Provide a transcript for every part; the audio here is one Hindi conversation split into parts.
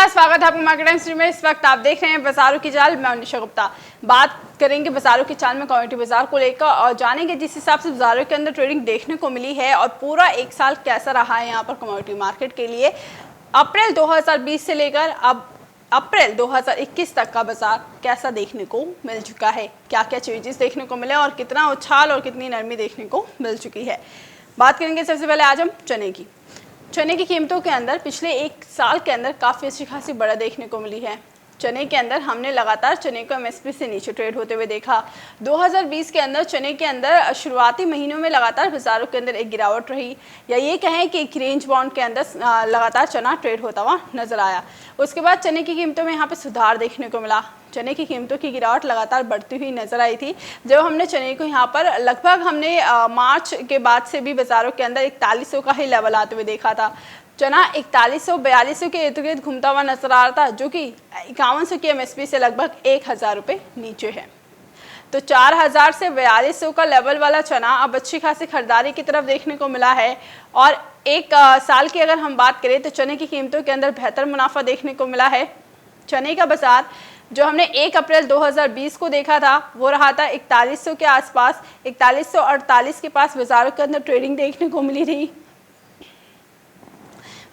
नमस्कार, स्वागत है आपको मार्केट टाइम्स में। इस वक्त आप देख रहे हैं बाजारों की चाल। मैं निशा गुप्ता। बात करेंगे बाजारों की चाल में कम्युनिटी बाजार को लेकर और जानेंगे जिस हिसाब से बाजारों के अंदर ट्रेडिंग देखने को मिली है और पूरा एक साल कैसा रहा है यहाँ पर कम्युनिटी मार्केट के लिए। अप्रैल 2020 से लेकर अब अप्रैल 2021 तक का बाजार कैसा देखने को मिल चुका है, क्या क्या चेंजेस देखने को मिले और कितना उछाल और कितनी नरमी देखने को मिल चुकी है। बात करेंगे सबसे पहले आज हम चने की कीमतों के अंदर पिछले एक साल के अंदर काफ़ी अच्छी खासी बढ़त देखने को मिली है। चने के अंदर हमने लगातार चने को एमएसपी से नीचे ट्रेड होते हुए देखा। 2020 के अंदर चने के अंदर शुरुआती महीनों में लगातार बाजारों के अंदर एक गिरावट रही, या ये कहें कि एक रेंज बाउंड के अंदर लगातार चना ट्रेड होता हुआ नजर आया। उसके बाद चने की कीमतों में यहाँ पे सुधार देखने को मिला। चने की कीमतों की गिरावट लगातार बढ़ती हुई नजर आई थी। जब हमने चने को यहाँ पर लगभग हमने मार्च के बाद से भी बाजारों के अंदर 4100 का ही लेवल आते हुए देखा था। चना 4100-4200 के इर्द गिर्द घूमता हुआ नजर आ रहा था, जो कि 5100 की एमएसपी से लगभग 1000 रुपये नीचे है। तो 4000 से 4200 का लेवल वाला चना अब अच्छी खासी खरीदारी की तरफ देखने को मिला है। और एक साल की अगर हम बात करें तो चने की कीमतों के अंदर बेहतर मुनाफा देखने को मिला है। चने का बाजार जो हमने 1 अप्रैल 2020 को देखा था वो रहा था 4100 के आसपास, 4148 के पास बाजारों के अंदर ट्रेडिंग देखने को मिली थी।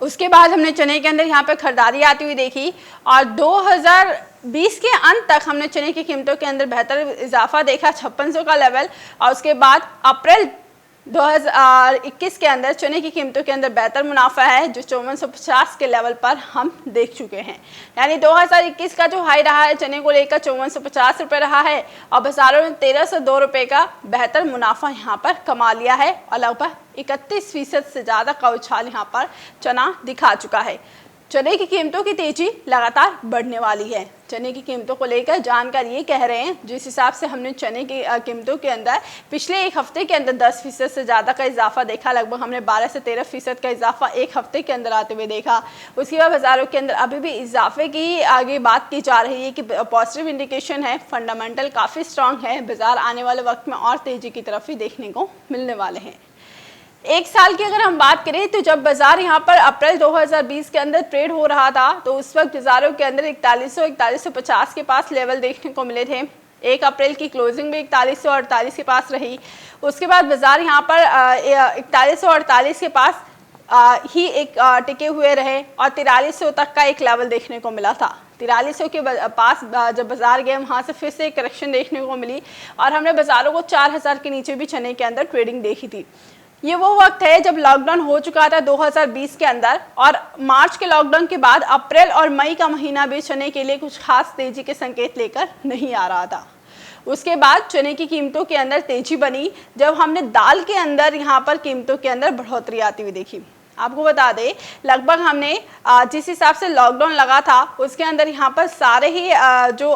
उसके बाद हमने चने के अंदर यहाँ पे खरीदारी आती हुई देखी और 2020 के अंत तक हमने चने की कीमतों के अंदर बेहतर इजाफा देखा, 5600 का लेवल। और उसके बाद अप्रैल 2021 के अंदर चने की कीमतों के अंदर बेहतर मुनाफा है, जो 5450 के लेवल पर हम देख चुके हैं। यानी 2021 का जो हाई रहा है चने को लेकर 5450 रुपये रहा है और बाजारों में 1302 रुपये का बेहतर मुनाफा यहाँ पर कमा लिया है और लगभग 31% से ज़्यादा का उछाल यहाँ पर चना दिखा चुका है। चने की कीमतों की तेजी लगातार बढ़ने वाली है। चने की कीमतों को लेकर जानकार ये कह रहे हैं, जिस हिसाब से हमने चने की कीमतों के अंदर पिछले एक हफ्ते के अंदर 10% से ज़्यादा का इजाफा देखा, लगभग हमने 12 से 13% का इजाफा एक हफ्ते के अंदर आते हुए देखा। उसके बाद बाजारों के अंदर अभी भी इजाफे की आगे बात की जा रही है कि पॉजिटिव इंडिकेशन है, फंडामेंटल काफ़ी स्ट्रांग है। बाजार आने वाले वक्त में और तेज़ी की तरफ ही देखने को मिलने वाले हैं। एक साल की अगर हम बात करें तो जब बाजार यहाँ पर अप्रैल 2020 के अंदर ट्रेड हो रहा था तो उस वक्त बाजारों के अंदर 4100-4150 के पास लेवल देखने को मिले थे। 1 अप्रैल की क्लोजिंग में 4148 के पास रही। उसके बाद बाजार यहाँ पर 4148 के पास ही एक टिके हुए रहे और 4300 तक का एक लेवल देखने को मिला था। 4300 के पास जब बाजार गए वहाँ से फिर से एक करेक्शन देखने को मिली और हमने बाजारों को 4000 के नीचे भी चने के अंदर ट्रेडिंग देखी थी। ये वो वक्त है जब लॉकडाउन हो चुका था 2020 के अंदर और मार्च के लॉकडाउन के बाद अप्रैल और मई का महीना भी चने के लिए कुछ खास तेजी के संकेत लेकर नहीं आ रहा था। उसके बाद चने की कीमतों के अंदर तेजी बनी जब हमने दाल के अंदर यहाँ पर कीमतों के अंदर बढ़ोतरी आती हुई देखी। आपको बता दें, लगभग हमने जिस हिसाब से लॉकडाउन लगा था उसके अंदर यहाँ पर सारे ही जो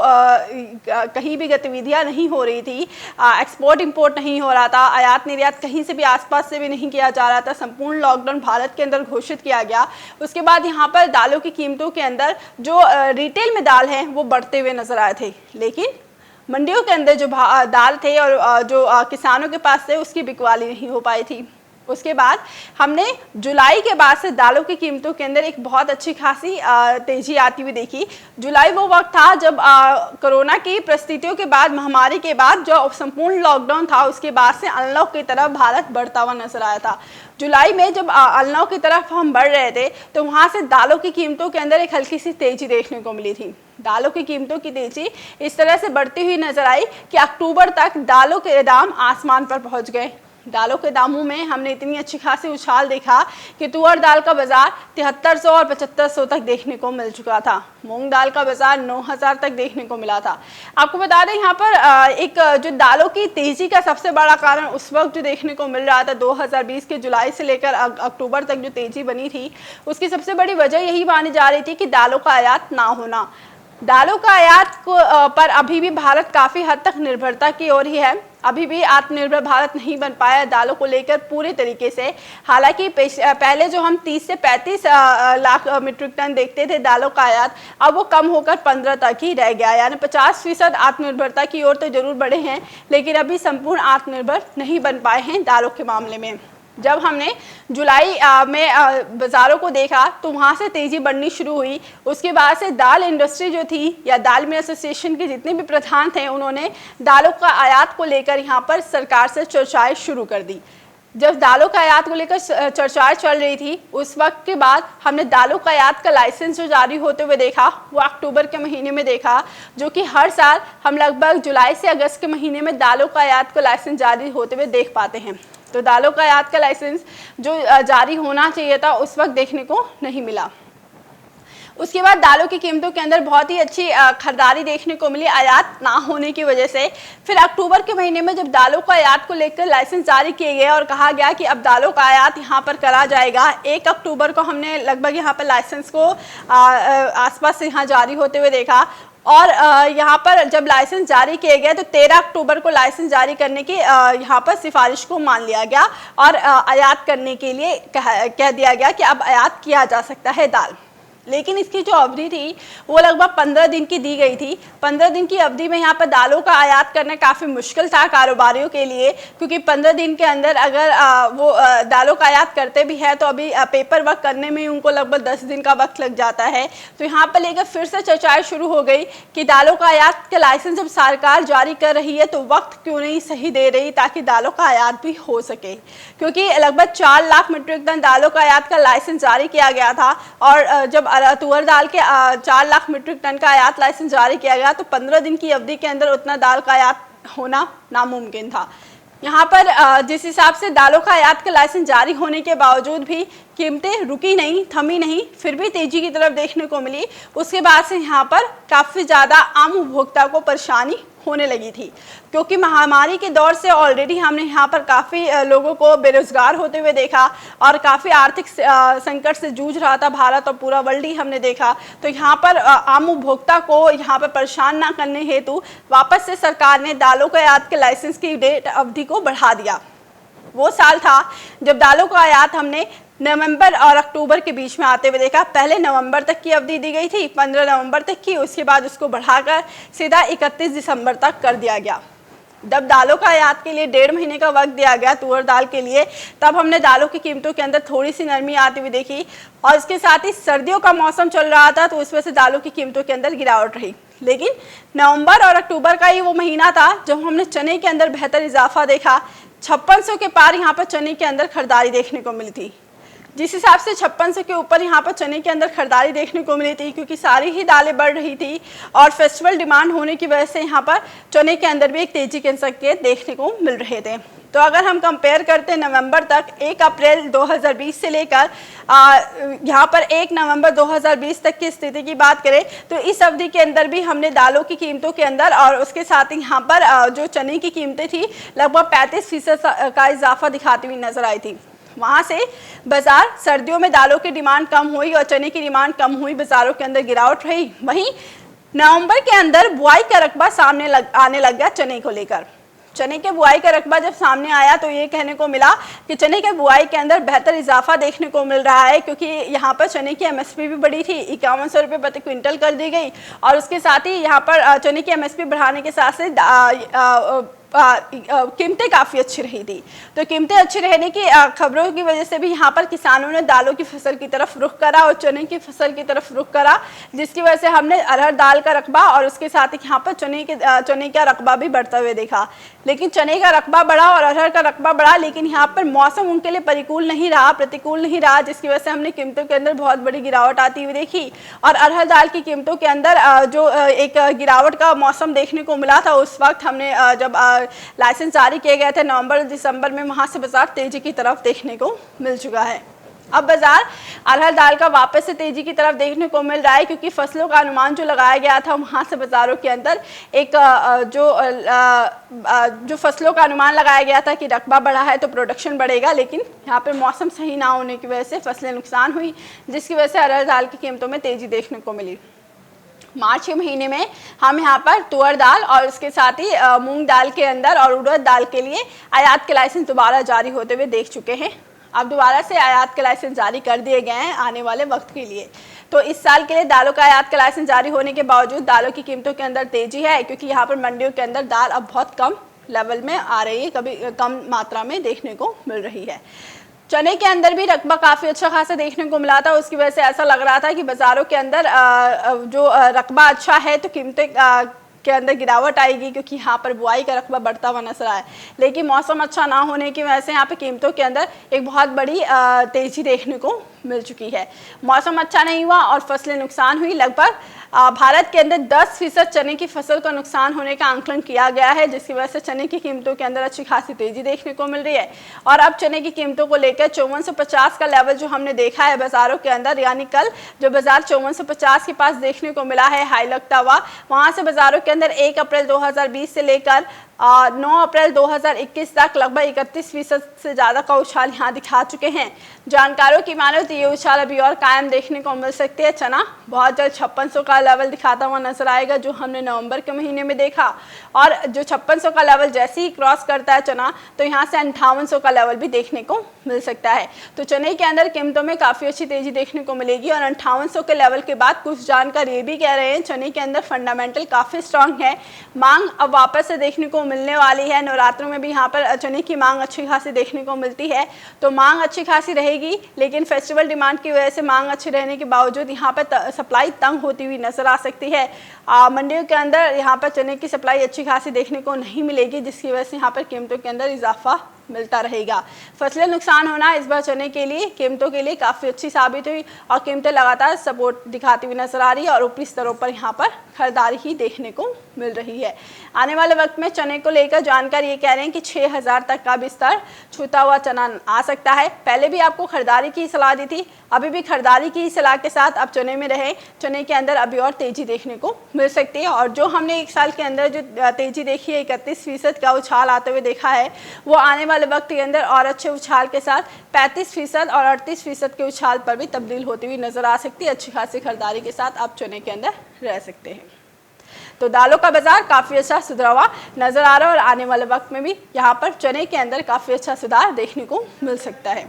कहीं भी गतिविधियाँ नहीं हो रही थी, एक्सपोर्ट इंपोर्ट नहीं हो रहा था, आयात निर्यात कहीं से भी आसपास से भी नहीं किया जा रहा था, संपूर्ण लॉकडाउन भारत के अंदर घोषित किया गया। उसके बाद यहाँ पर दालों की कीमतों के अंदर जो रिटेल में दाल है वो बढ़ते हुए नजर आए थे, लेकिन मंडियों के अंदर जो दाल थे और जो किसानों के पास थे उसकी बिकवाली नहीं हो पाई थी। उसके बाद हमने जुलाई के बाद से दालों की कीमतों के अंदर एक बहुत अच्छी खासी तेजी आती हुई देखी। जुलाई वो वक्त था जब कोरोना की परिस्थितियों के बाद, महामारी के बाद जो संपूर्ण लॉकडाउन था उसके बाद से अनलॉक की तरफ भारत बढ़ता हुआ नजर आया था। जुलाई में जब अनलॉक की तरफ हम बढ़ रहे थे तो वहाँ से दालों की कीमतों के अंदर एक हल्की सी तेजी देखने को मिली थी। दालों की कीमतों की तेजी इस तरह से बढ़ती हुई नजर आई कि अक्टूबर तक दालों के दाम आसमान पर पहुँच गए। दालों के दामों में हमने इतनी अच्छी खासी उछाल देखा कि तुअर दाल का बाजार 7300 और 7500 तक देखने को मिल चुका था। मूंग दाल का बाजार 9000 तक देखने को मिला था। आपको बता दें यहाँ पर एक जो दालों की तेजी का सबसे बड़ा कारण उस वक्त जो देखने को मिल रहा था 2020 के जुलाई से लेकर अक्टूबर तक जो तेजी बनी थी उसकी सबसे बड़ी वजह यही मानी जा रही थी कि दालों का आयात ना होना। दालों का आयात पर अभी भी भारत काफ़ी हद तक निर्भरता की ओर ही है। अभी भी आत्मनिर्भर भारत नहीं बन पाया दालों को लेकर पूरे तरीके से। हालांकि पहले जो हम 30 से 35 लाख मीट्रिक टन देखते थे दालों का आयात, अब वो कम होकर 15 तक ही रह गया। यानी 50% आत्मनिर्भरता की ओर तो जरूर बढ़े हैं, लेकिन अभी संपूर्ण आत्मनिर्भर नहीं बन पाए हैं दालों के मामले में। जब हमने जुलाई में बाज़ारों को देखा तो वहाँ से तेज़ी बढ़नी शुरू हुई। उसके बाद से दाल इंडस्ट्री जो थी या दाल मिल एसोसिएशन के जितने भी प्रधान थे उन्होंने दालों का आयात को लेकर यहाँ पर सरकार से चर्चाएं शुरू कर दी। जब दालों का आयात को लेकर चर्चाएं चल रही थी उस वक्त के बाद हमने दालों का आयात का लाइसेंस जो जारी होते हुए देखा वो अक्टूबर के महीने में देखा, जो कि हर साल हम लगभग जुलाई से अगस्त के महीने में दालों का आयात का लाइसेंस जारी होते हुए देख पाते हैं। तो दालों का आयात का लाइसेंस जो जारी होना चाहिए था उस वक्त देखने को नहीं मिला। उसके बाद दालों की कीमतों के अंदर बहुत ही अच्छी खरीदारी देखने को मिली आयात ना होने की वजह से। फिर अक्टूबर के महीने में जब दालों का आयात को लेकर लाइसेंस जारी किए गए और कहा गया कि अब दालों का आयात यहाँ पर करा जाएगा, 1 अक्टूबर को हमने लगभग यहाँ पर लाइसेंस को आसपास से यहाँ जारी होते हुए देखा। और यहाँ पर जब लाइसेंस जारी किए गए तो 13 अक्टूबर को लाइसेंस जारी करने की यहाँ पर सिफारिश को मान लिया गया और आयात करने के लिए कह दिया गया कि अब आयात किया जा सकता है दाल। लेकिन इसकी जो अवधि थी वो लगभग 15 दिन की दी गई थी। 15 दिन की अवधि में यहाँ पर दालों का आयात करना काफ़ी मुश्किल था कारोबारियों के लिए, क्योंकि 15 दिन के अंदर अगर वो दालों का आयात करते भी है तो अभी पेपर वर्क करने में उनको लगभग 10 दिन का वक्त लग जाता है। तो यहाँ पर लेकर फिर से चर्चाएं शुरू हो गई कि दालों का आयात का लाइसेंस जब सरकार जारी कर रही है तो वक्त क्यों नहीं सही दे रही ताकि दालों का आयात भी हो सके, क्योंकि लगभग 4 लाख मीट्रिक टन दालों का आयात का लाइसेंस जारी किया गया था। और जब तुअर दाल के 4 लाख मीट्रिक टन का आयात लाइसेंस जारी किया गया तो 15 दिन की अवधि के अंदर उतना दाल का आयात होना नामुमकिन था। यहाँ पर जिस हिसाब से दालों का आयात का लाइसेंस जारी होने के बावजूद भी कीमतें रुकी नहीं, थमी नहीं, फिर भी तेजी की तरफ देखने को मिली। उसके बाद से यहाँ पर काफ़ी ज़्यादा आम उपभोक्ता को परेशानी होने लगी थी, क्योंकि महामारी के दौर से ऑलरेडी हमने यहाँ पर काफ़ी लोगों को बेरोजगार होते हुए देखा और काफ़ी आर्थिक संकट से जूझ रहा था भारत और पूरा वर्ल्ड ही हमने देखा। तो यहाँ पर आम उपभोक्ता को यहाँ पर परेशान ना करने हेतु वापस से सरकार ने दालों का आयात के लाइसेंस की डेट अवधि को बढ़ा दिया। वो साल था जब दालों का आयात हमने नवंबर और अक्टूबर के बीच में आते हुए देखा। पहले नवंबर तक की अवधि दी गई थी, 15 नवंबर तक की, उसके बाद उसको बढ़ाकर सीधा 31 दिसंबर तक कर दिया गया। जब दालों का आयात के लिए 1.5 महीने का वक्त दिया गया तुअर दाल के लिए, तब हमने दालों की कीमतों के अंदर थोड़ी सी नरमी आती हुई देखी। और इसके साथ ही सर्दियों का मौसम चल रहा था तो उस वजह से दालों की कीमतों के अंदर गिरावट रही। लेकिन नवंबर और अक्टूबर का ही वो महीना था जब हमने चने के अंदर बेहतर इजाफा देखा। 5600 के पार यहाँ पर चने के अंदर खरीदारी देखने को मिली थी। जिस हिसाब से 5600 के ऊपर यहाँ पर चने के अंदर खरीदारी देखने को मिली थी, क्योंकि सारी ही दालें बढ़ रही थी और फेस्टिवल डिमांड होने की वजह से यहाँ पर चने के अंदर भी एक तेजी के संकेत देखने को मिल रहे थे। तो अगर हम कंपेयर करते हैं नवंबर तक, 1 अप्रैल 2020 से लेकर यहाँ पर 1 नवंबर 2020 तक की स्थिति की बात करें तो इस अवधि के अंदर भी हमने दालों की कीमतों के अंदर और उसके साथ ही यहाँ पर जो चने की कीमतें थी लगभग 35% का इजाफा दिखाती हुई नजर आई थी। वहाँ से बाजार सर्दियों में दालों की डिमांड कम हुई और चने की डिमांड कम हुई, बाजारों के अंदर गिरावट रही। वहीं नवंबर के अंदर बुआई का रकबा सामने आने लग गया चने को लेकर। चने के बुआई का रकबा जब सामने आया तो ये कहने को मिला कि चने के बुआई के अंदर बेहतर इजाफा देखने को मिल रहा है, क्योंकि यहाँ पर चने की एमएसपी भी बढ़ी थी, 5100 रुपये प्रति क्विंटल कर दी गई। और उसके साथ ही यहाँ पर चने की एमएसपी बढ़ाने के साथ साथ कीमतें काफ़ी अच्छी रही थी। तो कीमतें अच्छी रहने की खबरों की वजह से भी यहाँ पर किसानों ने दालों की फसल की तरफ रुख करा और चने की फसल की तरफ रुख करा, जिसकी वजह से हमने अरहर दाल का रकबा और उसके साथ ही यहाँ पर चने का रकबा भी बढ़ता हुए देखा। लेकिन चने का रकबा बढ़ा और अरहर का रकबा बढ़ा, लेकिन यहाँ पर मौसम उनके लिए प्रतिकूल नहीं रहा, जिसकी वजह से हमने कीमतों के अंदर बहुत बड़ी गिरावट आती हुई देखी। और अरहर दाल की कीमतों के अंदर जो एक गिरावट का मौसम देखने को मिला था, उस वक्त हमने जब लाइसेंस जारी किए गए थे नवंबर दिसंबर में, वहाँ से बाजार तेजी की तरफ देखने को मिल चुका है। अब बाजार अरहर दाल का वापस से तेजी की तरफ देखने को मिल रहा है, क्योंकि फसलों का अनुमान जो लगाया गया था वहाँ से बाजारों के अंदर एक जो फसलों का अनुमान लगाया गया था कि रकबा बढ़ा है तो प्रोडक्शन बढ़ेगा, लेकिन यहाँ पे मौसम सही ना होने की वजह से फसलें नुकसान हुई, जिसकी वजह से अरहर दाल की कीमतों में तेजी देखने को मिली। मार्च के महीने में हम यहाँ पर तुअर दाल और उसके साथ ही मूंग दाल के अंदर और उड़द दाल के लिए आयात के लाइसेंस दोबारा जारी होते हुए देख चुके हैं। अब दोबारा से आयात के लाइसेंस जारी कर दिए गए हैं आने वाले वक्त के लिए। तो इस साल के लिए दालों का आयात का लाइसेंस जारी होने के बावजूद दालों की कीमतों के अंदर तेजी है, क्योंकि यहाँ पर मंडियों के अंदर दाल अब बहुत कम लेवल में आ रही है, कभी कम मात्रा में देखने को मिल रही है। चने के अंदर भी रकबा काफ़ी अच्छा खासा देखने को मिला था, उसकी वजह से ऐसा लग रहा था कि बाज़ारों के अंदर जो रकबा अच्छा है तो कीमतें के अंदर गिरावट आएगी, क्योंकि यहाँ पर बुआई का रकबा बढ़ता हुआ नजर आया। लेकिन मौसम अच्छा ना होने की वजह से यहाँ पे कीमतों के अंदर एक बहुत बड़ी तेज़ी देखने को मिल चुकी है। मौसम अच्छा नहीं हुआ और फसलें नुकसान हुई। लगभग भारत के अंदर 10% चने की फसल का नुकसान होने का आंकलन किया गया है, जिसकी वजह से चने की कीमतों के अंदर अच्छी खासी तेज़ी देखने को मिल रही है। और अब चने की कीमतों को लेकर 5450 का लेवल जो हमने देखा है बाज़ारों के अंदर, यानी कल जो बाज़ार 5450 के पास देखने को मिला है हाई लगता हुआ, वहाँ से बाज़ारों के अंदर 1 अप्रैल 2020 से लेकर 9 अप्रैल 2021 तक लगभग 31% से ज़्यादा का उछाल यहाँ दिखा चुके हैं। जानकारों की मानो तो ये उछाल अभी और कायम देखने को मिल सकती है। चना बहुत जल्द 5600 का लेवल दिखाता हुआ नजर आएगा, जो हमने नवंबर के महीने में देखा। और जो 5600 का लेवल जैसे ही क्रॉस करता है चना, तो यहाँ से 5800 का लेवल भी देखने को मिल सकता है। तो चने के अंदर कीमतों में काफ़ी अच्छी तेज़ी देखने को मिलेगी। और 5800 के लेवल के बाद कुछ जानकार ये भी कह रहे हैं चने के अंदर फंडामेंटल काफ़ी स्ट्रांग है, मांग अब वापस से देखने को मिलने वाली है। नवरात्रों में भी यहाँ पर चने की मांग अच्छी खासी देखने को मिलती है, तो मांग अच्छी खासी रहेगी। लेकिन फेस्टिवल डिमांड की वजह से मांग अच्छी रहने के बावजूद यहाँ पर सप्लाई तंग होती हुई नजर आ सकती है। मंडियों के अंदर यहाँ पर चने की सप्लाई अच्छी खासी देखने को नहीं मिलेगी, जिसकी वजह से यहाँ पर कीमतों के अंदर इजाफा मिलता रहेगा। फसलें नुकसान होना इस बार चने के लिए कीमतों के लिए काफ़ी अच्छी साबित हुई और कीमतें लगातार सपोर्ट दिखाती हुई नजर आ रही है और ऊपरी स्तरों पर यहाँ पर खरीदारी ही देखने को मिल रही है। आने वाले वक्त में चने को लेकर जानकार ये कह रहे हैं कि 6000 तक का भी स्तर छूता हुआ चना आ सकता है। पहले भी आपको खरीदारी की सलाह दी थी, अभी भी खरीदारी की सलाह के साथ अब चने में रहे। चने के अंदर अभी और तेज़ी देखने को मिल सकती है और जो हमने एक साल के अंदर जो तेज़ी देखी है 31% का उछाल आते हुए देखा है, वो आने वाले वक्त के अंदर और अच्छे उछाल के साथ 35% और 38% के उछाल पर भी तब्दील होती हुई नजर आ सकती है। अच्छी खासी खरीदारी के साथ आप चने के अंदर रह सकते हैं। तो दालों का बाजार काफ़ी अच्छा सुधरा हुआ नजर आ रहा है और आने वाले वक्त में भी यहाँ पर चने के अंदर काफ़ी अच्छा सुधार देखने को मिल सकता है।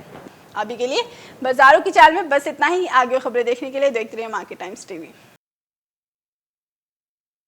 अभी के लिए बाजारों की चाल में बस इतना ही। आगे खबरें देखने के लिए देखते रहिए मार्केट टाइम्स टीवी।